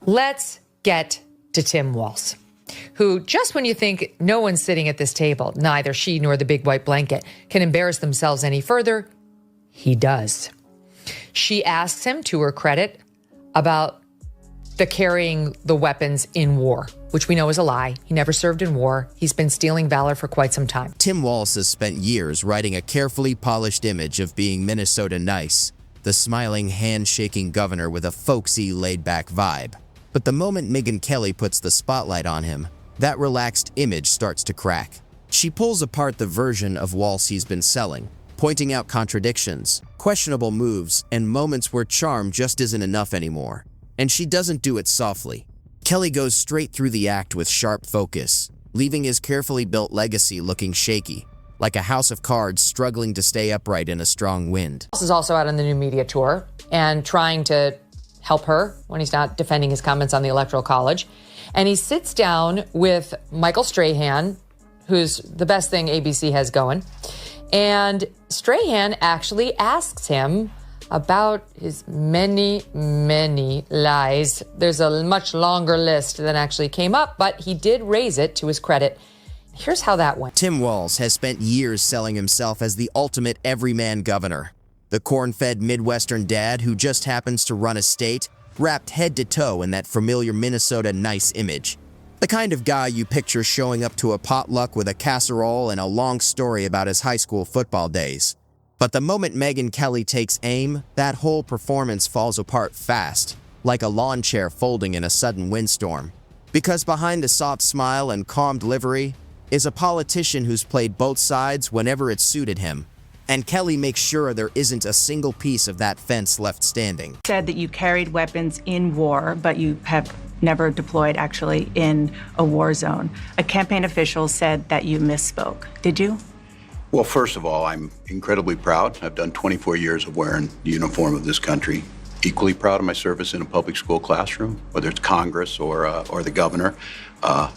Let's get to Tim Walz, who, just when you think no one's sitting at this table, neither she nor the big white blanket, can embarrass themselves any further, he does. She asks him, to her credit, about the carrying the weapons in war, which we know is a lie. He never served in war. He's been stealing valor for quite some time. Tim Walz has spent years writing a carefully polished image of being Minnesota nice, the smiling, hand-shaking governor with a folksy, laid-back vibe. But the moment Megyn Kelly puts the spotlight on him, that relaxed image starts to crack. She pulls apart the version of Walz he's been selling, pointing out contradictions, questionable moves, and moments where charm just isn't enough anymore. And she doesn't do it softly. Kelly goes straight through the act with sharp focus, leaving his carefully built legacy looking shaky, like a house of cards struggling to stay upright in a strong wind. Walz is also out on the new media tour and trying to help her when he's not defending his comments on the Electoral College. And he sits down with Michael Strahan, who's the best thing ABC has going. And Strahan actually asks him about his many, many lies. There's a much longer list than actually came up, but he did raise it to his credit. Here's how that went. Tim Walz has spent years selling himself as the ultimate everyman governor. The corn-fed Midwestern dad who just happens to run a state, wrapped head to toe in that familiar Minnesota nice image. The kind of guy you picture showing up to a potluck with a casserole and a long story about his high school football days. But the moment Megyn Kelly takes aim, that whole performance falls apart fast, like a lawn chair folding in a sudden windstorm. Because behind the soft smile and calm delivery is a politician who's played both sides whenever it suited him. And Kelly makes sure there isn't a single piece of that fence left standing. Said that you carried weapons in war, but you have never deployed actually in a war zone. A campaign official said that you misspoke. Did you? Well, first of all, I'm incredibly proud. I've done 24 years of wearing the uniform of this country. Equally proud of my service in a public school classroom, whether it's Congress or the governor.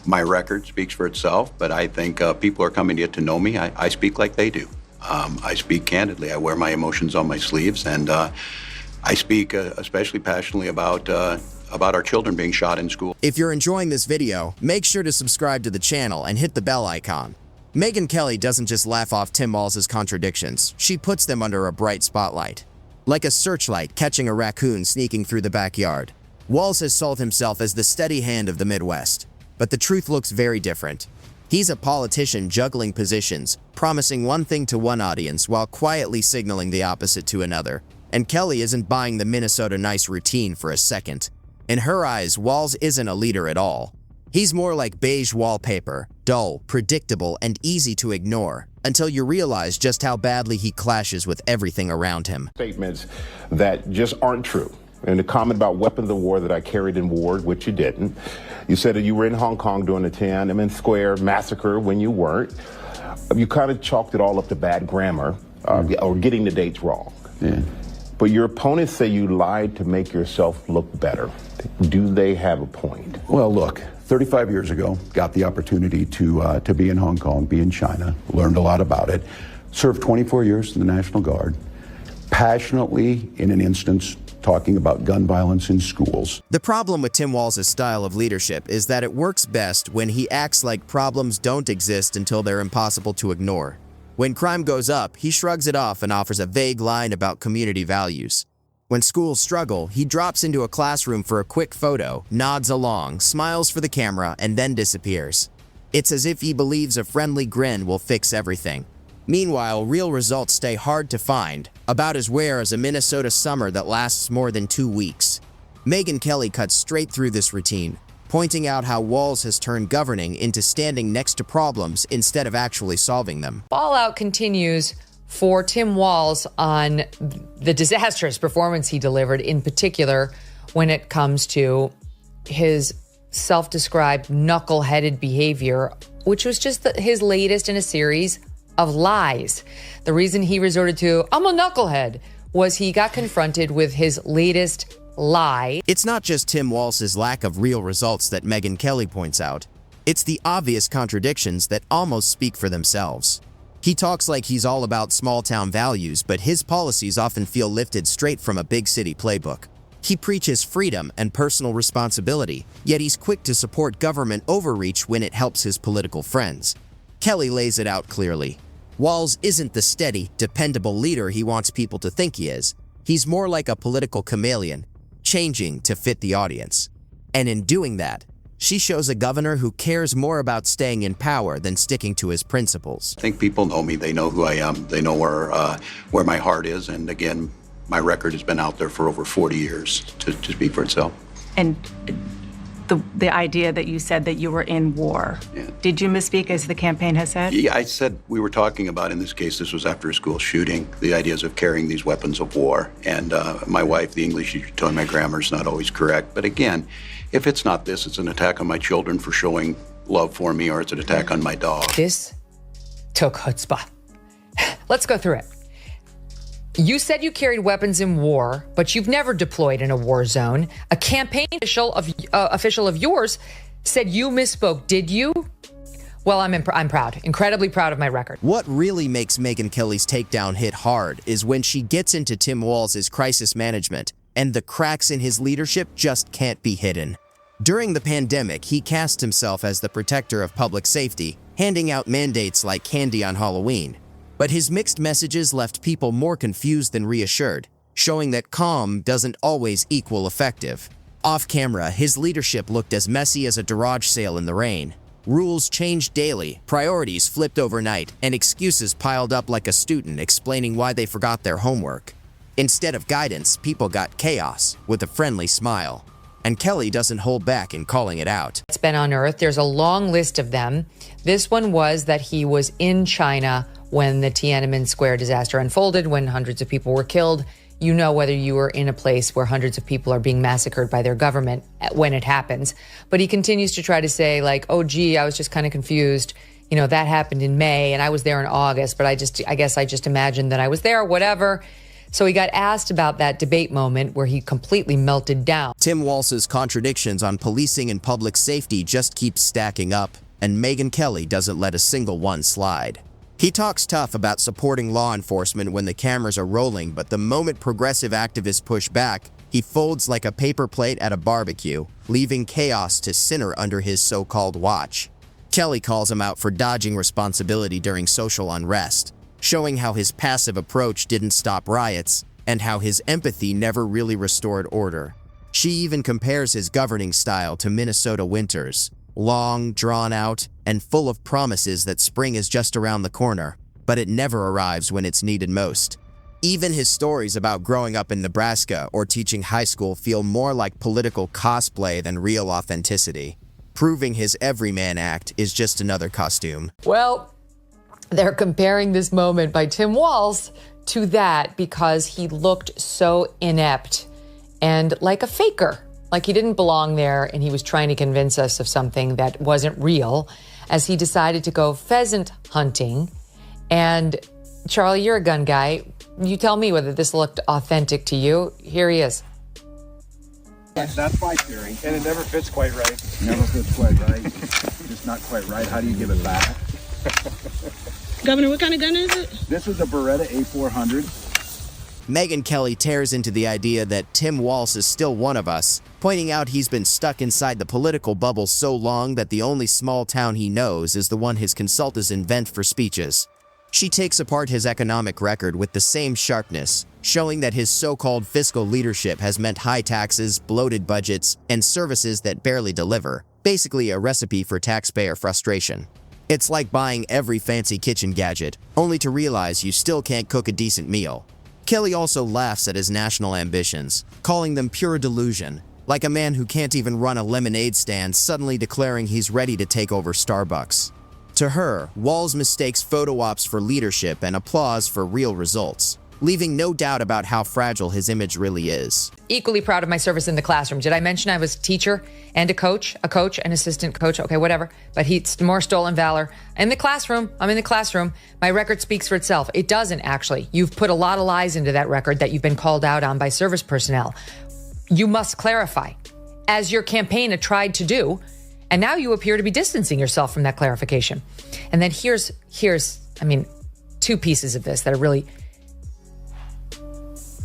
My record speaks for itself, but I think people are coming to get to know me. I speak like they do. I speak candidly. I wear my emotions on my sleeves, and I speak especially passionately about our children being shot in school. If you're enjoying this video, make sure to subscribe to the channel and hit the bell icon. Megyn Kelly doesn't just laugh off Tim Walz's contradictions, she puts them under a bright spotlight. Like a searchlight catching a raccoon sneaking through the backyard. Walz has sold himself as the steady hand of the Midwest, but the truth looks very different. He's a politician juggling positions, promising one thing to one audience while quietly signaling the opposite to another. And Kelly isn't buying the Minnesota nice routine for a second. In her eyes, Walz isn't a leader at all. He's more like beige wallpaper, dull, predictable, and easy to ignore, until you realize just how badly he clashes with everything around him. Statements that just aren't true. And the comment about weapons of war that I carried in war, which you didn't. You said that you were in Hong Kong during the Tiananmen Square massacre when you weren't. You kind of chalked it all up to bad grammar or getting the dates wrong. Yeah. But your opponents say you lied to make yourself look better. Do they have a point? Well, look, 35 years ago, got the opportunity to be in Hong Kong, be in China, learned a lot about it, served 24 years in the National Guard, passionately, in an instance, talking about gun violence in schools. The problem with Tim Walz's style of leadership is that it works best when he acts like problems don't exist until they're impossible to ignore. When crime goes up, he shrugs it off and offers a vague line about community values. When schools struggle, he drops into a classroom for a quick photo, nods along, smiles for the camera, and then disappears. It's as if he believes a friendly grin will fix everything. Meanwhile, real results stay hard to find, about as rare as a Minnesota summer that lasts more than 2 weeks. Megyn Kelly cuts straight through this routine, pointing out how Walz has turned governing into standing next to problems instead of actually solving them. Fallout continues for Tim Walz on the disastrous performance he delivered, in particular when it comes to his self-described knuckle-headed behavior, which was just his latest in a series of lies. The reason he resorted to, I'm a knucklehead, was he got confronted with his latest lie. It's not just Tim Walz's lack of real results that Megyn Kelly points out. It's the obvious contradictions that almost speak for themselves. He talks like he's all about small-town values, but his policies often feel lifted straight from a big city playbook. He preaches freedom and personal responsibility, yet he's quick to support government overreach when it helps his political friends. Kelly lays it out clearly. Walz isn't the steady, dependable leader he wants people to think he is. He's more like a political chameleon, changing to fit the audience. And in doing that, she shows a governor who cares more about staying in power than sticking to his principles. I think people know me. They know who I am. They know where my heart is. And again, my record has been out there for over 40 years to speak for itself. And the idea that you said that you were in war, did you misspeak as the campaign has said? Yeah, I said we were talking about, in this case, this was after a school shooting, the ideas of carrying these weapons of war. And my wife, the English teacher, told me my grammar is not always correct. But again, if it's not this, it's an attack on my children for showing love for me, or it's an attack on my dog. This took chutzpah. Let's go through it. You said you carried weapons in war, but you've never deployed in a war zone. A campaign official of yours said you misspoke. Did you? Well, I'm proud, incredibly proud of my record. What really makes Megyn Kelly's takedown hit hard is when she gets into Tim Walz's crisis management, and the cracks in his leadership just can't be hidden. During the pandemic, he cast himself as the protector of public safety, handing out mandates like candy on Halloween. But his mixed messages left people more confused than reassured, showing that calm doesn't always equal effective. Off camera, his leadership looked as messy as a garage sale in the rain. Rules changed daily, priorities flipped overnight, and excuses piled up like a student explaining why they forgot their homework. Instead of guidance, people got chaos with a friendly smile. And Kelly doesn't hold back in calling it out. It's been unearthed. There's a long list of them. This one was that he was in China when the Tiananmen Square disaster unfolded, when hundreds of people were killed. You know, whether you were in a place where hundreds of people are being massacred by their government when it happens. But he continues to try to say, like, oh, gee, I was just kind of confused. You know, that happened in May and I was there in August, but I guess I just imagined that I was there, whatever. So he got asked about that debate moment where he completely melted down. Tim Walz's contradictions on policing and public safety just keep stacking up, and Megyn Kelly doesn't let a single one slide. He talks tough about supporting law enforcement when the cameras are rolling, but the moment progressive activists push back, he folds like a paper plate at a barbecue, leaving chaos to simmer under his so-called watch. Kelly calls him out for dodging responsibility during social unrest, showing how his passive approach didn't stop riots and how his empathy never really restored order. She even compares his governing style to Minnesota winters, long, drawn out, and full of promises that spring is just around the corner, but it never arrives when it's needed most. Even his stories about growing up in Nebraska or teaching high school feel more like political cosplay than real authenticity, proving his everyman act is just another costume. Well, they're comparing this moment by Tim Walz to that because he looked so inept and like a faker. Like he didn't belong there and he was trying to convince us of something that wasn't real as he decided to go pheasant hunting. And Charlie, you're a gun guy. You tell me whether this looked authentic to you. Here he is. That's my theory. And it never fits quite right. Never fits quite right. Just not quite right. How do you give it back? Governor, what kind of gun is it? This is a Beretta A400. Megyn Kelly tears into the idea that Tim Walz is still one of us, pointing out he's been stuck inside the political bubble so long that the only small town he knows is the one his consultants invent for speeches. She takes apart his economic record with the same sharpness, showing that his so-called fiscal leadership has meant high taxes, bloated budgets, and services that barely deliver, basically a recipe for taxpayer frustration. It's like buying every fancy kitchen gadget, only to realize you still can't cook a decent meal. Kelly also laughs at his national ambitions, calling them pure delusion, like a man who can't even run a lemonade stand suddenly declaring he's ready to take over Starbucks. To her, Walz mistakes photo ops for leadership and applause for real results, leaving no doubt about how fragile his image really is. Equally proud of my service in the classroom. Did I mention I was a teacher and a coach, an assistant coach? Okay, whatever. But he's more stolen valor. In the classroom, I'm in the classroom. My record speaks for itself. It doesn't, actually. You've put a lot of lies into that record that you've been called out on by service personnel. You must clarify, as your campaign had tried to do. And now you appear to be distancing yourself from that clarification. And then here's two pieces of this that are really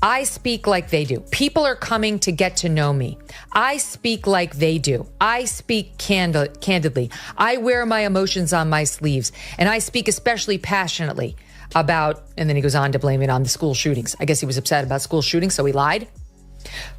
I speak like they do. People are coming to get to know me. I speak like they do. I speak candidly. I wear my emotions on my sleeves, and I speak especially passionately about, and then he goes on to blame it on the school shootings. I guess he was upset about school shootings, so he lied.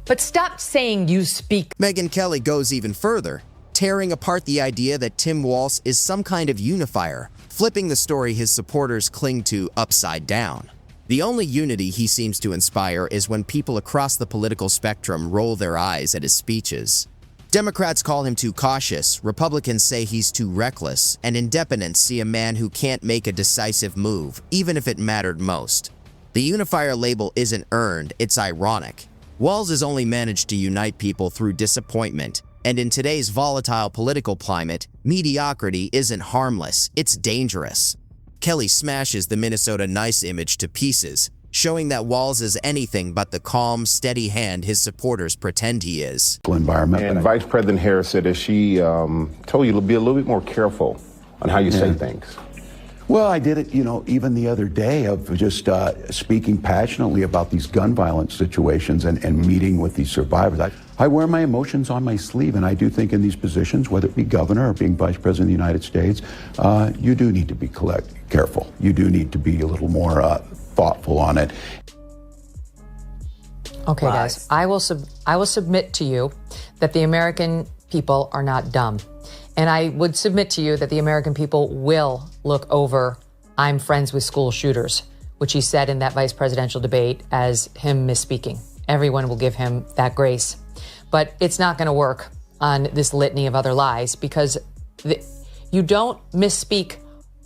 But stop saying you speak. Megyn Kelly goes even further, tearing apart the idea that Tim Walz is some kind of unifier, flipping the story his supporters cling to upside down. The only unity he seems to inspire is when people across the political spectrum roll their eyes at his speeches. Democrats call him too cautious, Republicans say he's too reckless, and independents see a man who can't make a decisive move, even if it mattered most. The unifier label isn't earned, it's ironic. Walz has only managed to unite people through disappointment, and in today's volatile political climate, mediocrity isn't harmless, it's dangerous. Kelly smashes the Minnesota nice image to pieces, showing that Walz is anything but the calm, steady hand his supporters pretend he is. Environment. And Vice President Harris said that she told you to be a little bit more careful on how you say things. Well, I did it, even the other day of just speaking passionately about these gun violence situations and meeting with these survivors. I wear my emotions on my sleeve, and I do think in these positions, whether it be governor or being vice president of the United States, you do need to be careful. You do need to be a little more thoughtful on it. Okay, guys, I will submit to you that the American people are not dumb. And I would submit to you that the American people will look over "I'm friends with school shooters," which he said in that vice presidential debate as him misspeaking. Everyone will give him that grace. But it's not going to work on this litany of other lies, because you don't misspeak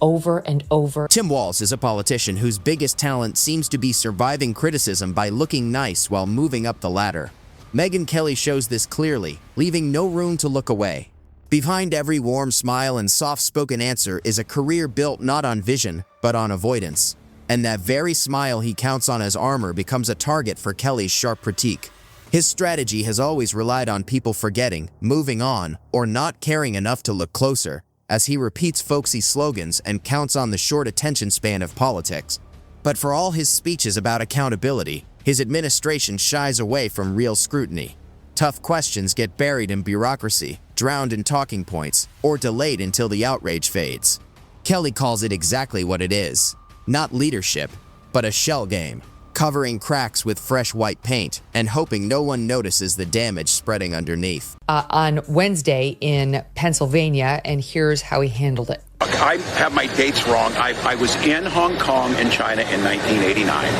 over and over. Tim Walz is a politician whose biggest talent seems to be surviving criticism by looking nice while moving up the ladder. Megyn Kelly shows this clearly, leaving no room to look away. Behind every warm smile and soft-spoken answer is a career built not on vision, but on avoidance. And that very smile he counts on as armor becomes a target for Kelly's sharp critique. His strategy has always relied on people forgetting, moving on, or not caring enough to look closer, as he repeats folksy slogans and counts on the short attention span of politics. But for all his speeches about accountability, his administration shies away from real scrutiny. Tough questions get buried in bureaucracy, drowned in talking points, or delayed until the outrage fades. Kelly calls it exactly what it is. Not leadership, but a shell game, covering cracks with fresh white paint and hoping no one notices the damage spreading underneath. On Wednesday in Pennsylvania, and here's how he handled it. I have my dates wrong. I was in Hong Kong and China in 1989.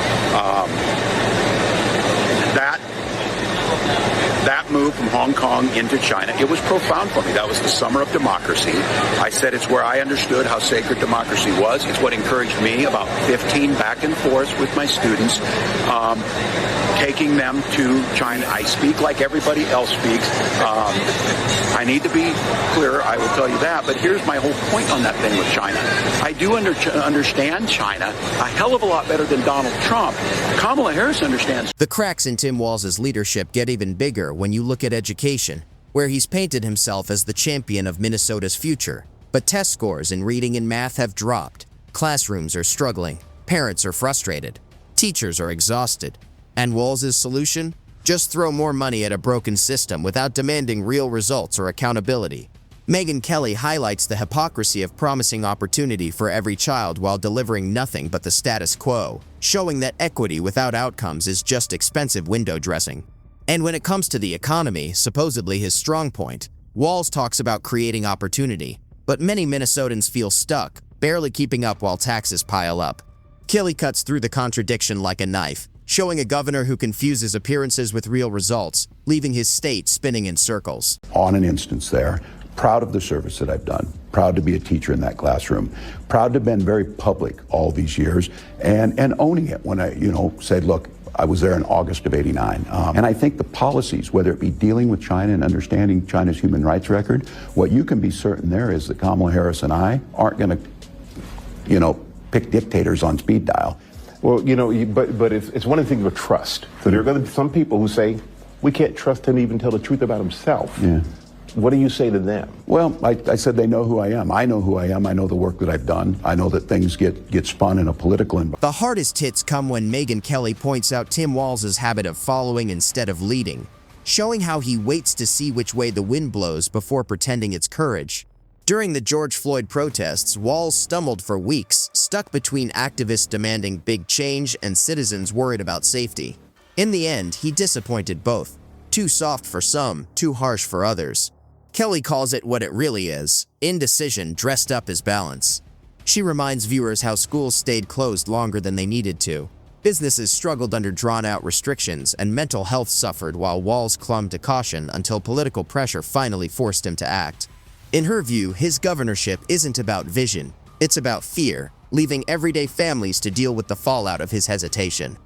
That move from Hong Kong into China, it was profound for me. That was the summer of democracy. I said it's where I understood how sacred democracy was. It's what encouraged me, about 15 back and forth with my students, taking them to China. I speak like everybody else speaks. I need to be clearer, I will tell you that, but here's my whole point on that thing with China. I do understand China a hell of a lot better than Donald Trump. Kamala Harris understands. The cracks in Tim Walz's leadership get even bigger when you look at education, where he's painted himself as the champion of Minnesota's future. But test scores in reading and math have dropped. Classrooms are struggling. Parents are frustrated. Teachers are exhausted. And Walz's solution? Just throw more money at a broken system without demanding real results or accountability. Megyn Kelly highlights the hypocrisy of promising opportunity for every child while delivering nothing but the status quo, showing that equity without outcomes is just expensive window dressing. And when it comes to the economy, supposedly his strong point, Walz talks about creating opportunity, but many Minnesotans feel stuck, barely keeping up while taxes pile up. Kelly cuts through the contradiction like a knife, showing a governor who confuses appearances with real results, leaving his state spinning in circles. On an instance there, proud of the service that I've done, proud to be a teacher in that classroom, proud to have been very public all these years and owning it when I, said, look, I was there in August of '89. And I think the policies, whether it be dealing with China and understanding China's human rights record, what you can be certain there is that Kamala Harris and I aren't going to, pick dictators on speed dial. Well, but it's one of the things with trust. So there are going to be some people who say, we can't trust him even tell the truth about himself. Yeah. what do you say to them? Well, I said they know who I am. I know who I am. I know the work that I've done. I know that things get spun in a political environment. The hardest hits come when Megyn Kelly points out Tim Walz's habit of following instead of leading, showing how he waits to see which way the wind blows before pretending it's courage. During the George Floyd protests, Walz stumbled for weeks, stuck between activists demanding big change and citizens worried about safety. In the end, he disappointed both. Too soft for some, too harsh for others. Kelly calls it what it really is, indecision dressed up as balance. She reminds viewers how schools stayed closed longer than they needed to. Businesses struggled under drawn-out restrictions, and mental health suffered while Walz clung to caution until political pressure finally forced him to act. In her view, his governorship isn't about vision, it's about fear, leaving everyday families to deal with the fallout of his hesitation.